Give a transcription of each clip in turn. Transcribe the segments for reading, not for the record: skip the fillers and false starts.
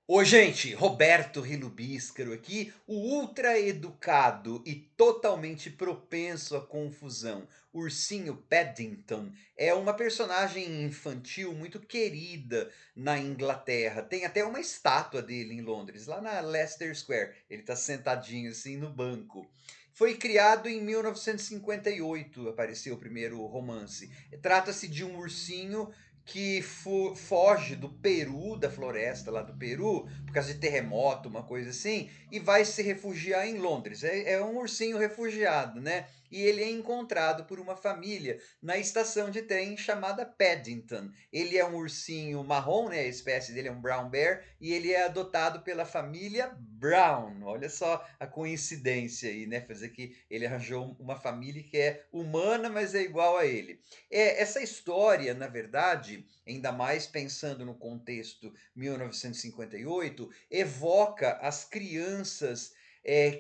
Oi, gente, Roberto Rilubíscaro aqui, o ultra educado e totalmente propenso à confusão. Ursinho Paddington é uma personagem infantil muito querida na Inglaterra. Tem até uma estátua dele em Londres, lá na Leicester Square. Ele está sentadinho assim no banco. Foi criado em 1958, apareceu o primeiro romance. Trata-se de um ursinho que foge do Peru, da floresta lá do Peru, por causa de terremoto, uma coisa assim, e vai se refugiar em Londres. É um ursinho refugiado, né? E ele é encontrado por uma família na estação de trem chamada Paddington. Ele é um ursinho marrom, né? A espécie dele é um brown bear, e ele é adotado pela família Brown. Olha só a coincidência aí, né? Fazer que ele arranjou uma família que é humana, mas é igual a ele. Essa história, na verdade, ainda mais pensando no contexto 1958, evoca as crianças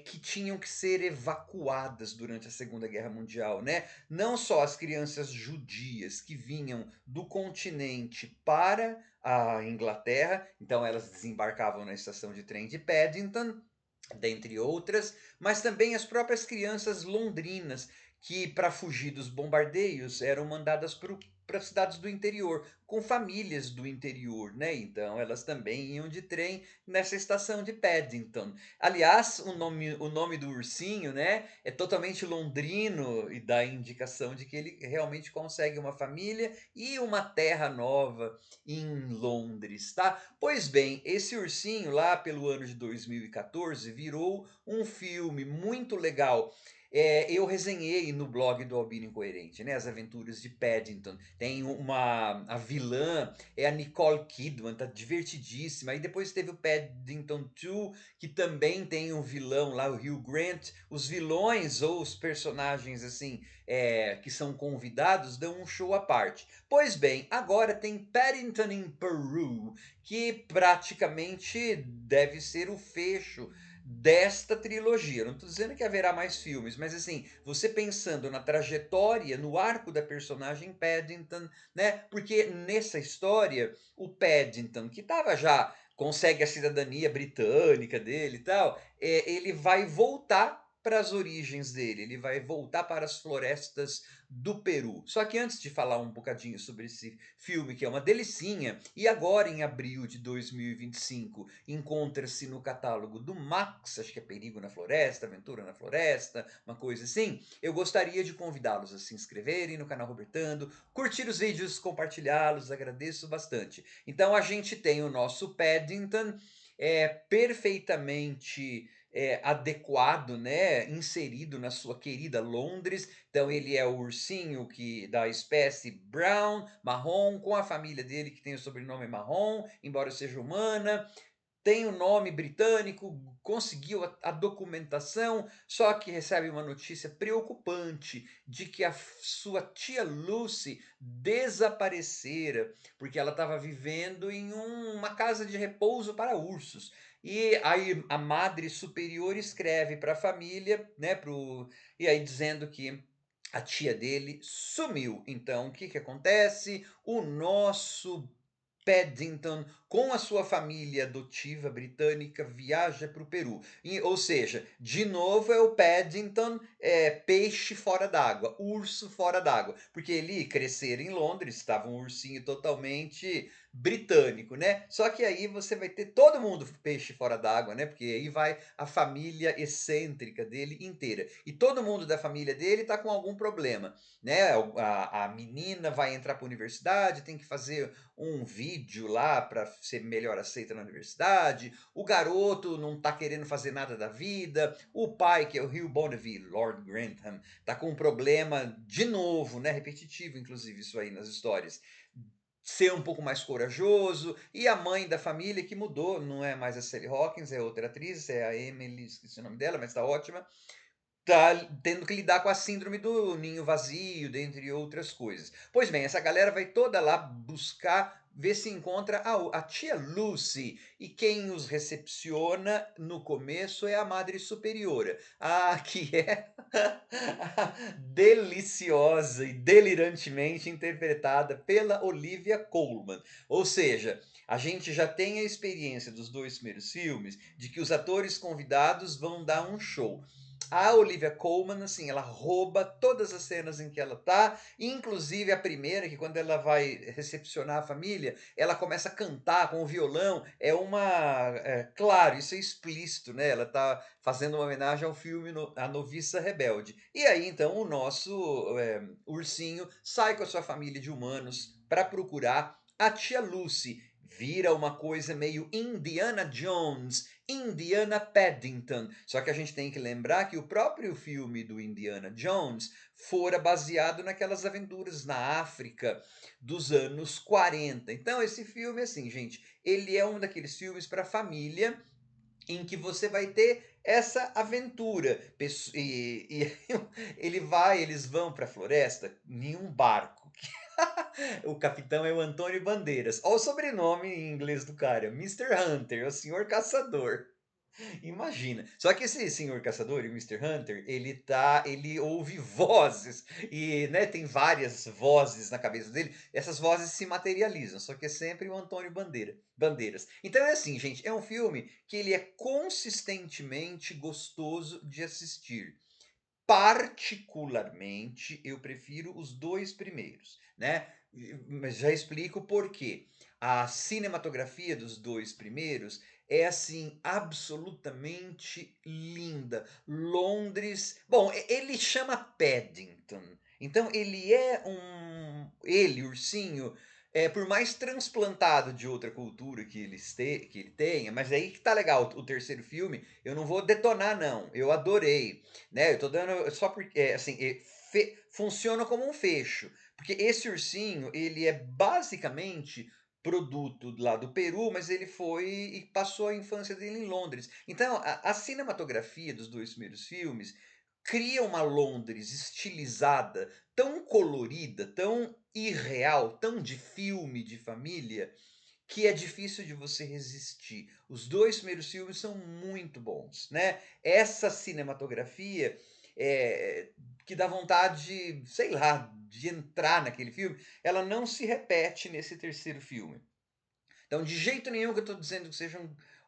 que tinham que ser evacuadas durante a Segunda Guerra Mundial, né? Não só as crianças judias que vinham do continente para a Inglaterra, então elas desembarcavam na estação de trem de Paddington, dentre outras, mas também as próprias crianças londrinas que, para fugir dos bombardeios, eram mandadas para cidades do interior, com famílias do interior, né? Então elas também iam de trem nessa estação de Paddington. Aliás, o nome do ursinho, né, é totalmente londrino e dá a indicação de que ele realmente consegue uma família e uma terra nova em Londres, tá? Pois bem, esse ursinho lá pelo ano de 2014 virou um filme muito legal. Eu resenhei no blog do Albino Incoerente, né, As Aventuras de Paddington. Tem a vilã, é a Nicole Kidman, tá divertidíssima. Aí depois teve o Paddington 2, que também tem um vilão lá, o Hugh Grant. Os vilões ou os personagens assim que são convidados dão um show à parte. Pois bem, agora tem Paddington in Peru, que praticamente deve ser o fecho desta trilogia. Não estou dizendo que haverá mais filmes, mas assim, você pensando na trajetória, no arco da personagem Paddington, né? Porque nessa história, o Paddington, que estava já consegue a cidadania britânica dele e tal, ele vai voltar para as origens dele, ele vai voltar para as florestas do Peru. Só que antes de falar um bocadinho sobre esse filme, que é uma delicinha, e agora em abril de 2025 encontra-se no catálogo do Max, acho que é Perigo na Floresta, Aventura na Floresta, uma coisa assim, eu gostaria de convidá-los a se inscreverem no canal Robertando, curtir os vídeos, compartilhá-los, agradeço bastante. Então a gente tem o nosso Paddington perfeitamente adequado, né, inserido na sua querida Londres. Então ele é o ursinho que da espécie brown, marrom, com a família dele que tem o sobrenome marrom, embora seja humana, tem o nome britânico, conseguiu a documentação, só que recebe uma notícia preocupante de que a sua tia Lucy desaparecera, porque ela estava vivendo em uma casa de repouso para ursos. E aí a madre superior escreve para a família, né, e aí dizendo que a tia dele sumiu. Então, o que que acontece? O nosso Paddington, com a sua família adotiva britânica, viaja para o Peru. Ou seja, de novo é o Paddington, peixe fora d'água, urso fora d'água. Porque ele crescer em Londres, estava um ursinho totalmente britânico, né? Só que aí você vai ter todo mundo peixe fora d'água, né? Porque aí vai a família excêntrica dele inteira. E todo mundo da família dele está com algum problema, né? A menina vai entrar para a universidade, tem que fazer um vídeo lá para ser melhor aceita na universidade, o garoto não está querendo fazer nada da vida, o pai, que é o Hugh Bonneville, Lord Grantham, está com um problema de novo, né, repetitivo inclusive isso aí nas histórias, ser um pouco mais corajoso, e a mãe da família que mudou, não é mais a Sally Hawkins, é outra atriz, é a Emily, esqueci o nome dela, mas está ótima, tá tendo que lidar com a síndrome do ninho vazio, dentre outras coisas. Pois bem, essa galera vai toda lá buscar vê se encontra a tia Lucy, e quem os recepciona no começo é a Madre Superiora, que é deliciosa e delirantemente interpretada pela Olivia Colman. Ou seja, a gente já tem a experiência dos 2 primeiros filmes, de que os atores convidados vão dar um show. A Olivia Colman, assim, ela rouba todas as cenas em que ela tá, inclusive a primeira, que quando ela vai recepcionar a família, ela começa a cantar com o violão, claro, isso é explícito, né, ela tá fazendo uma homenagem ao filme A Noviça Rebelde. E aí, então, o nosso, ursinho sai com a sua família de humanos para procurar a tia Lucy. Vira uma coisa meio Indiana Jones, Indiana Paddington. Só que a gente tem que lembrar que o próprio filme do Indiana Jones fora baseado naquelas aventuras na África dos anos 40. Então esse filme, assim, gente, ele é um daqueles filmes para família em que você vai ter essa aventura. Eles vão para a floresta em um barco. O capitão é o Antônio Bandeiras. Olha o sobrenome em inglês do cara, Mister Hunter, o senhor caçador. Imagina. Só que esse senhor caçador, o Mister Hunter, ele ouve vozes e, né, tem várias vozes na cabeça dele. Essas vozes se materializam, só que é sempre o Antônio Bandeiras. Então é assim, gente, é um filme que ele é consistentemente gostoso de assistir. Particularmente, eu prefiro os 2 primeiros, né. Mas já explico por quê. A cinematografia dos 2 primeiros é, assim, absolutamente linda. Londres, bom, ele chama Paddington, então ele, ursinho, por mais transplantado de outra cultura que ele tenha, mas é aí que tá legal, o terceiro filme, eu não vou detonar não, eu adorei, né, eu tô dando só porque, assim, funciona como um fecho, porque esse ursinho, ele é basicamente produto lá do Peru, mas ele foi e passou a infância dele em Londres. Então, a cinematografia dos 2 primeiros filmes cria uma Londres estilizada, tão colorida, tão irreal, tão de filme de família, que é difícil de você resistir. Os 2 primeiros filmes são muito bons, né. Essa cinematografia, que dá vontade, sei lá, de entrar naquele filme, ela não se repete nesse terceiro filme. Então, de jeito nenhum que eu estou dizendo que seja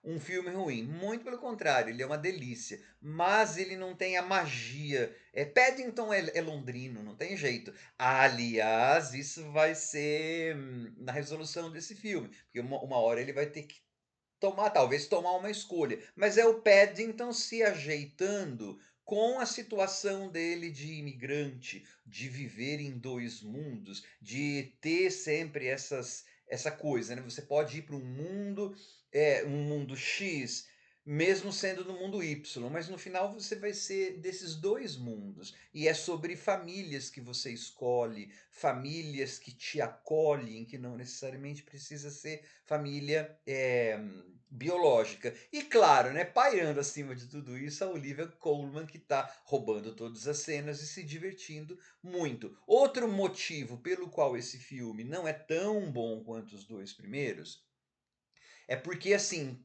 um filme ruim, muito pelo contrário, ele é uma delícia, mas ele não tem a magia. Paddington é londrino, não tem jeito. Aliás, isso vai ser na resolução desse filme, porque uma hora ele vai ter que talvez tomar uma escolha, mas é o Paddington se ajeitando com a situação dele de imigrante, de viver em 2 mundos, de ter sempre essa coisa, né, você pode ir para um mundo X, mesmo sendo no mundo Y, mas no final você vai ser desses 2 mundos, e é sobre famílias que você escolhe, famílias que te acolhem, que não necessariamente precisa ser família, biológica. E claro, né, pairando acima de tudo isso, a Olivia Colman, que está roubando todas as cenas e se divertindo muito. Outro motivo pelo qual esse filme não é tão bom quanto os 2 primeiros, é porque, assim,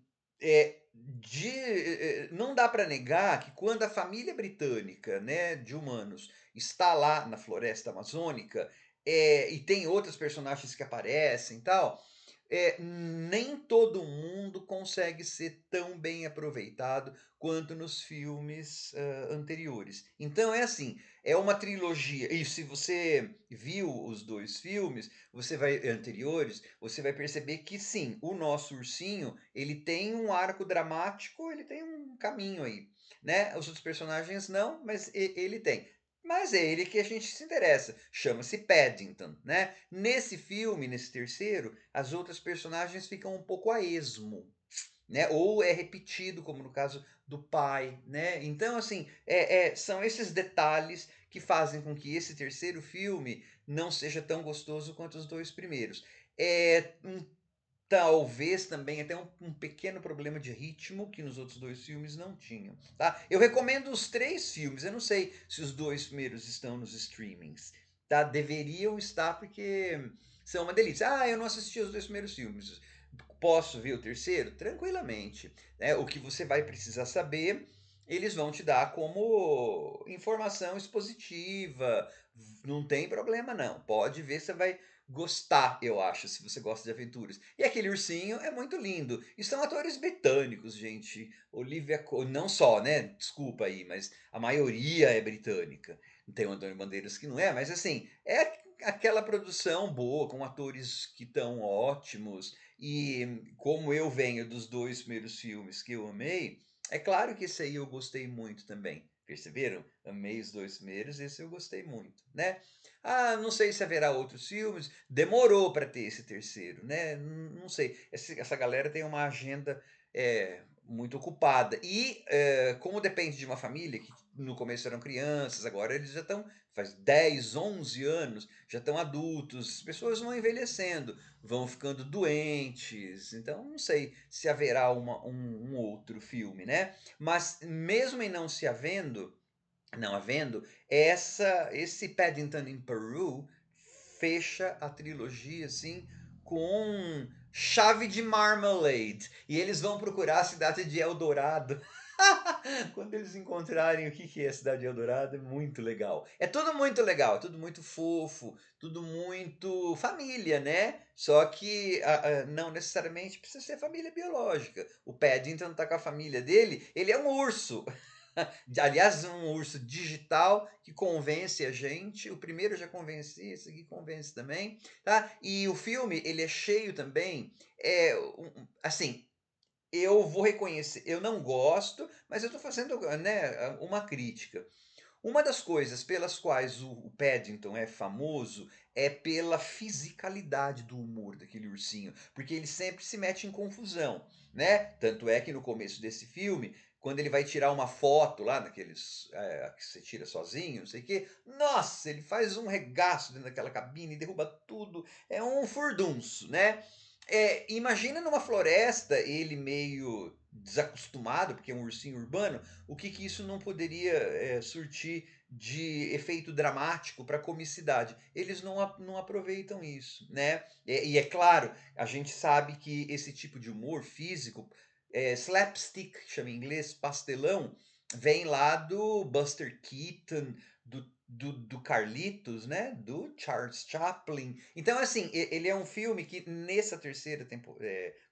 não dá para negar que quando a família britânica, né, de humanos, está lá na floresta amazônica, e tem outros personagens que aparecem e tal, nem todo mundo consegue ser tão bem aproveitado quanto nos filmes, anteriores. Então é assim, é uma trilogia e se você viu os 2 filmes, anteriores, você vai perceber que sim, o nosso ursinho, ele tem um arco dramático, ele tem um caminho aí, né. Os outros personagens não, mas ele tem. Mas é ele que a gente se interessa, chama-se Paddington, né. Nesse filme, nesse terceiro, as outras personagens ficam um pouco a esmo, né, ou é repetido, como no caso do pai, né. Então, assim, são esses detalhes que fazem com que esse terceiro filme não seja tão gostoso quanto os 2 primeiros. Talvez também até um pequeno problema de ritmo que nos outros 2 filmes não tinham, tá. Eu recomendo os 3 filmes, eu não sei se os 2 primeiros estão nos streamings, tá. Deveriam estar, porque são uma delícia. Ah, eu não assisti os 2 primeiros filmes, posso ver o terceiro? Tranquilamente, né. O que você vai precisar saber, eles vão te dar como informação expositiva, não tem problema não, pode ver, você vai gostar, eu acho, se você gosta de aventuras. E aquele ursinho é muito lindo, e são atores britânicos, gente, Olivia Co não só, né, desculpa aí, mas a maioria é britânica. Tem o Antônio Bandeiras que não é, mas assim, é aquela produção boa, com atores que estão ótimos, e como eu venho dos 2 primeiros filmes que eu amei, é claro que esse aí eu gostei muito também. Perceberam? Amei os 2 primeiros, esse eu gostei muito, né. Ah, não sei se haverá outros filmes, demorou para ter esse terceiro, né, não sei. Essa galera tem uma agenda, muito ocupada e, como depende de uma família que no começo eram crianças, agora eles já estão faz 10, 11 anos, já estão adultos, as pessoas vão envelhecendo, vão ficando doentes, então não sei se haverá um outro filme, né. Mas mesmo em não havendo, esse Paddington in Peru fecha a trilogia, assim, com chave de marmalade. E eles vão procurar a cidade de Eldorado. Quando eles encontrarem o que que é a cidade de Eldorado, é muito legal. É tudo muito legal, tudo muito fofo, tudo muito família, né? Só que não necessariamente precisa ser família biológica. O Paddington tá com a família dele, ele é um urso. Aliás, um urso digital que convence a gente. O primeiro já convencia, esse aqui convence também, tá? E o filme, ele é cheio também, assim, eu vou reconhecer, eu não gosto, mas eu estou fazendo, né, uma crítica. Uma das coisas pelas quais o Paddington é famoso é pela fisicalidade do humor daquele ursinho, porque ele sempre se mete em confusão, né? Tanto é que no começo desse filme, quando ele vai tirar uma foto lá daqueles que você tira sozinho, não sei o quê, nossa, ele faz um regaço dentro daquela cabine, derruba tudo, é um furdunço, né? Imagina numa floresta ele meio desacostumado, porque é um ursinho urbano, o que que isso não poderia surtir de efeito dramático para comicidade? Eles não aproveitam isso, né? E é claro, a gente sabe que esse tipo de humor físico, slapstick, chama em inglês, pastelão, vem lá do Buster Keaton, do Carlitos, né? Do Charles Chaplin. Então, assim, ele é um filme que nessa terceira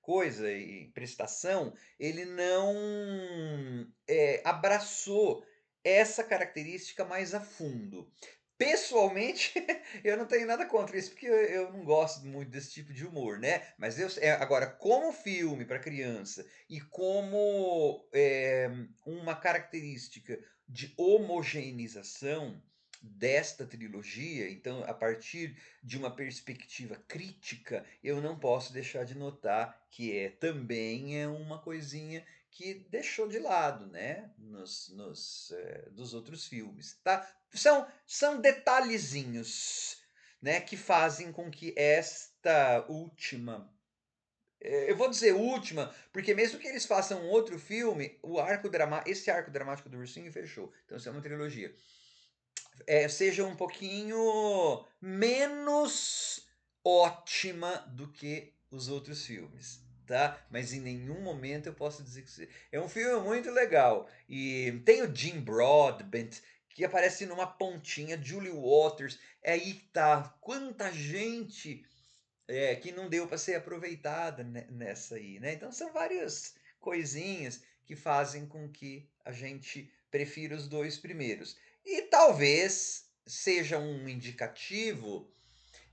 coisa e prestação, ele não abraçou essa característica mais a fundo. Pessoalmente, eu não tenho nada contra isso, porque eu não gosto muito desse tipo de humor, né? Mas agora, como filme para criança e como uma característica de homogeneização desta trilogia, então a partir de uma perspectiva crítica, eu não posso deixar de notar que também é uma coisinha que deixou de lado, né, dos outros filmes, tá? São detalhezinhos, né, que fazem com que esta última, eu vou dizer última, porque mesmo que eles façam um outro filme, esse arco dramático do ursinho fechou. Então isso é uma trilogia. Seja um pouquinho menos ótima do que os outros filmes, tá? Mas em nenhum momento eu posso dizer que é um filme muito legal. E tem o Jim Broadbent, que aparece numa pontinha, Julie Walters, é aí que tá. Quanta gente que não deu para ser aproveitada nessa aí, né? Então são várias coisinhas que fazem com que a gente prefira os 2 primeiros. E talvez seja um indicativo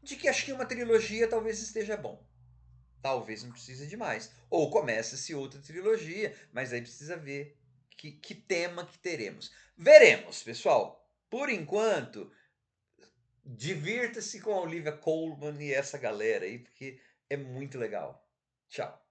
de que acho que uma trilogia talvez esteja bom. Talvez não precise de mais. Ou começa-se outra trilogia, mas aí precisa ver que tema que teremos. Veremos, pessoal. Por enquanto, divirta-se com a Olivia Colman e essa galera aí, porque é muito legal. Tchau.